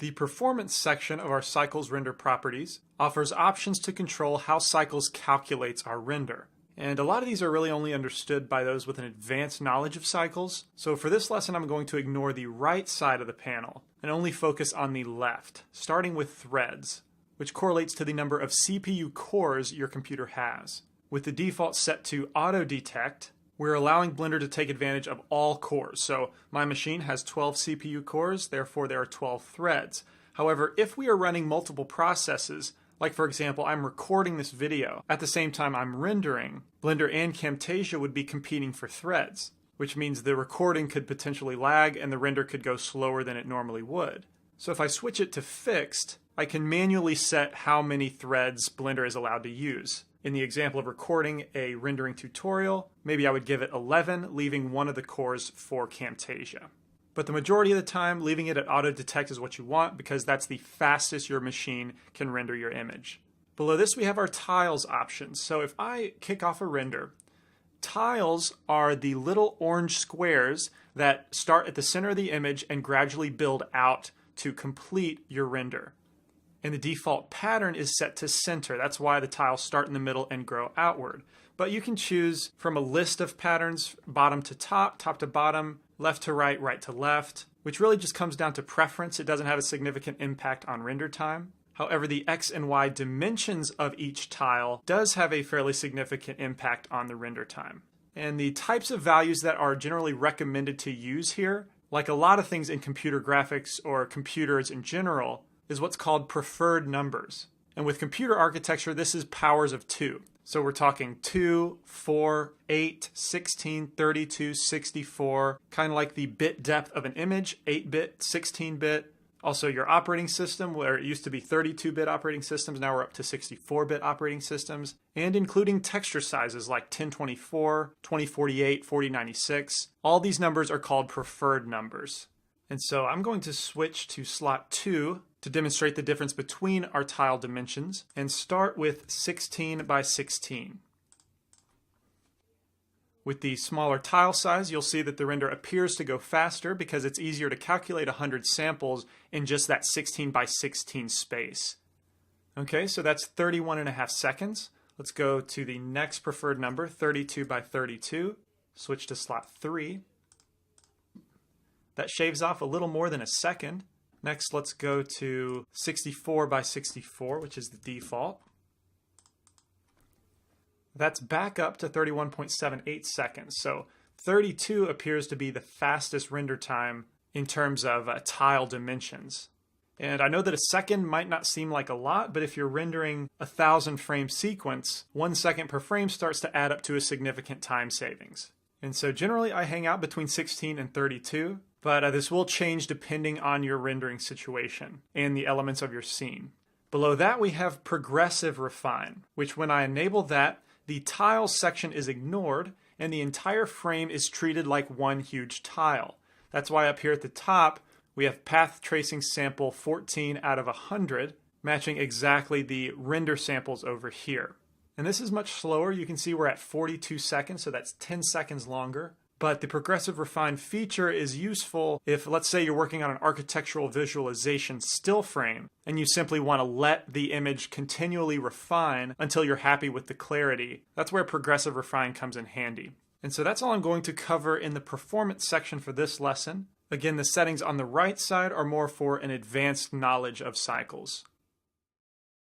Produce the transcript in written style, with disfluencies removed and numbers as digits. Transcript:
The performance section of our Cycles render properties offers options to control how Cycles calculates our render. And a lot of these are really only understood by those with an advanced knowledge of Cycles. So for this lesson, I'm going to ignore the right side of the panel and only focus on the left, starting with threads, which correlates to the number of CPU cores your computer has. With the default set to auto detect, we're allowing Blender to take advantage of all cores. So my machine has 12 CPU cores, therefore there are 12 threads. However, if we are running multiple processes, like for example, I'm recording this video at the same time I'm rendering, Blender and Camtasia would be competing for threads, which means the recording could potentially lag and the render could go slower than it normally would. So if I switch it to fixed, I can manually set how many threads Blender is allowed to use. In the example of recording a rendering tutorial, maybe I would give it 11, leaving one of the cores for Camtasia. But the majority of the time, leaving it at auto detect is what you want because that's the fastest your machine can render your image. Below this, we have our tiles options. So if I kick off a render, tiles are the little orange squares that start at the center of the image and gradually build out to complete your render. And the default pattern is set to center. That's why the tiles start in the middle and grow outward. But you can choose from a list of patterns, bottom to top, top to bottom, left to right, right to left, which really just comes down to preference. It doesn't have a significant impact on render time. However, the X and Y dimensions of each tile does have a fairly significant impact on the render time. And the types of values that are generally recommended to use here, like a lot of things in computer graphics or computers in general, is what's called preferred numbers. And with computer architecture, this is powers of 2. So we're talking 2, 4, 8, 16, 32, 64, kind of like the bit depth of an image, 8-bit, 16-bit. Also your operating system, where it used to be 32-bit operating systems, now we're up to 64-bit operating systems, and including texture sizes like 1024, 2048, 4096. All these numbers are called preferred numbers. And so I'm going to switch to slot 2 to demonstrate the difference between our tile dimensions and start with 16 by 16. With the smaller tile size, you'll see that the render appears to go faster because it's easier to calculate 100 samples in just that 16 by 16 space. Okay, so that's 31.5 seconds. Let's go to the next preferred number, 32 by 32. Switch to slot 3. That shaves off a little more than a second. Next, let's go to 64 by 64, which is the default. That's back up to 31.78 seconds. So 32 appears to be the fastest render time in terms of tile dimensions. And I know that a second might not seem like a lot, but if you're rendering a 1,000 frame sequence, 1 second per frame starts to add up to a significant time savings. And so generally I hang out between 16 and 32. But this will change depending on your rendering situation and the elements of your scene. Below that, we have Progressive Refine, which when I enable that, the tiles section is ignored and the entire frame is treated like one huge tile. That's why up here at the top, we have Path Tracing Sample 14 out of 100, matching exactly the render samples over here. And this is much slower. You can see we're at 42 seconds, so that's 10 seconds longer. But the Progressive Refine feature is useful if, let's say, you're working on an architectural visualization still frame and you simply want to let the image continually refine until you're happy with the clarity. That's where Progressive Refine comes in handy. And so that's all I'm going to cover in the performance section for this lesson. Again, the settings on the right side are more for an advanced knowledge of Cycles.